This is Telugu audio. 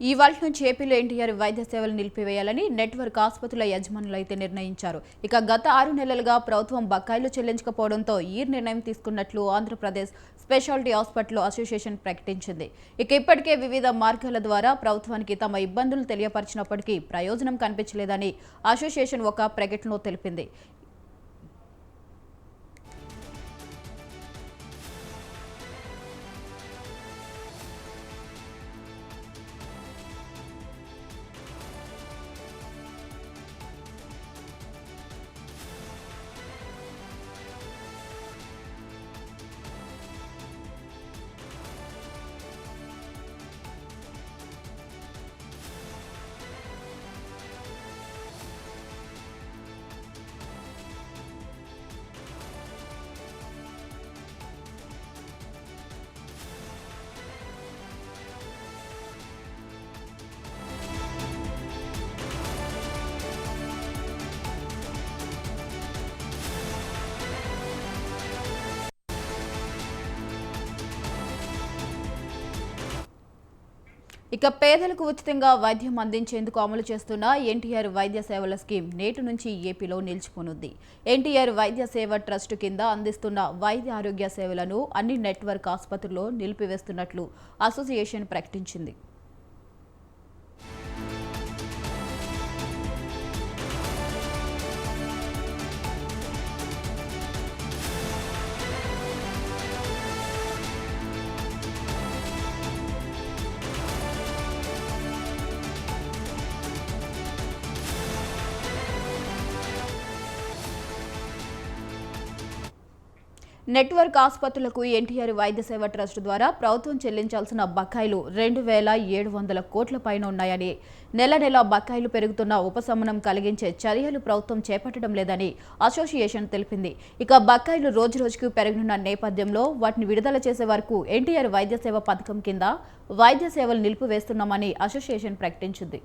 ఈ వాల్టి నుంచి ఏపీలో ఎన్టీఆర్ వైద్య సేవలు నిలిపివేయాలని నెట్వర్క్ ఆసుపత్రుల యజమానులు అయితే నిర్ణయించారు. ఇక గత 6 నెలలుగా ప్రభుత్వం బకాయిలు చెల్లించకపోవడంతో ఈ నిర్ణయం తీసుకున్నట్లు ఆంధ్రప్రదేశ్ స్పెషాలిటీ హాస్పిటల్ అసోసియేషన్ ప్రకటించింది. ఇక ఇప్పటికే వివిధ మార్గాల ద్వారా ప్రభుత్వానికి తమ ఇబ్బందులు తెలియపరిచినప్పటికీ ప్రయోజనం కనిపించలేదని అసోసియేషన్ ఒక ప్రకటనలో తెలిపింది. ఇక పేదలకు ఉచితంగా వైద్యం అందించేందుకు అమలు చేస్తున్న ఎన్టీఆర్ వైద్య సేవల స్కీమ్ నేటి నుంచి ఏపీలో నిలిచిపోనుంది. ఎన్టీఆర్ వైద్య సేవ ట్రస్ట్ కింద అందిస్తున్న వైద్య ఆరోగ్య సేవలను అన్ని నెట్వర్క్ ఆసుపత్రుల్లో నిలిపివేస్తున్నట్లు అసోసియేషన్ ప్రకటించింది. నెట్వర్క్ ఆసుపత్రులకు ఎన్టీఆర్ వైద్య సేవ ట్రస్ట్ ద్వారా ప్రభుత్వం చెల్లించాల్సిన బకాయిలు 2,700 కోట్ల పైన ఉన్నాయని, నెల బకాయిలు పెరుగుతున్న ఉపశమనం కలిగించే చర్యలు ప్రభుత్వం చేపట్టడం లేదని అసోసియేషన్ తెలిపింది. ఇక బకాయిలు రోజురోజుకు పెరగనున్న నేపథ్యంలో వాటిని విడుదల చేసే వరకు ఎన్టీఆర్ వైద్య సేవ పథకం కింద వైద్య సేవలు నిలిపివేస్తున్నామని అసోసియేషన్ ప్రకటించింది.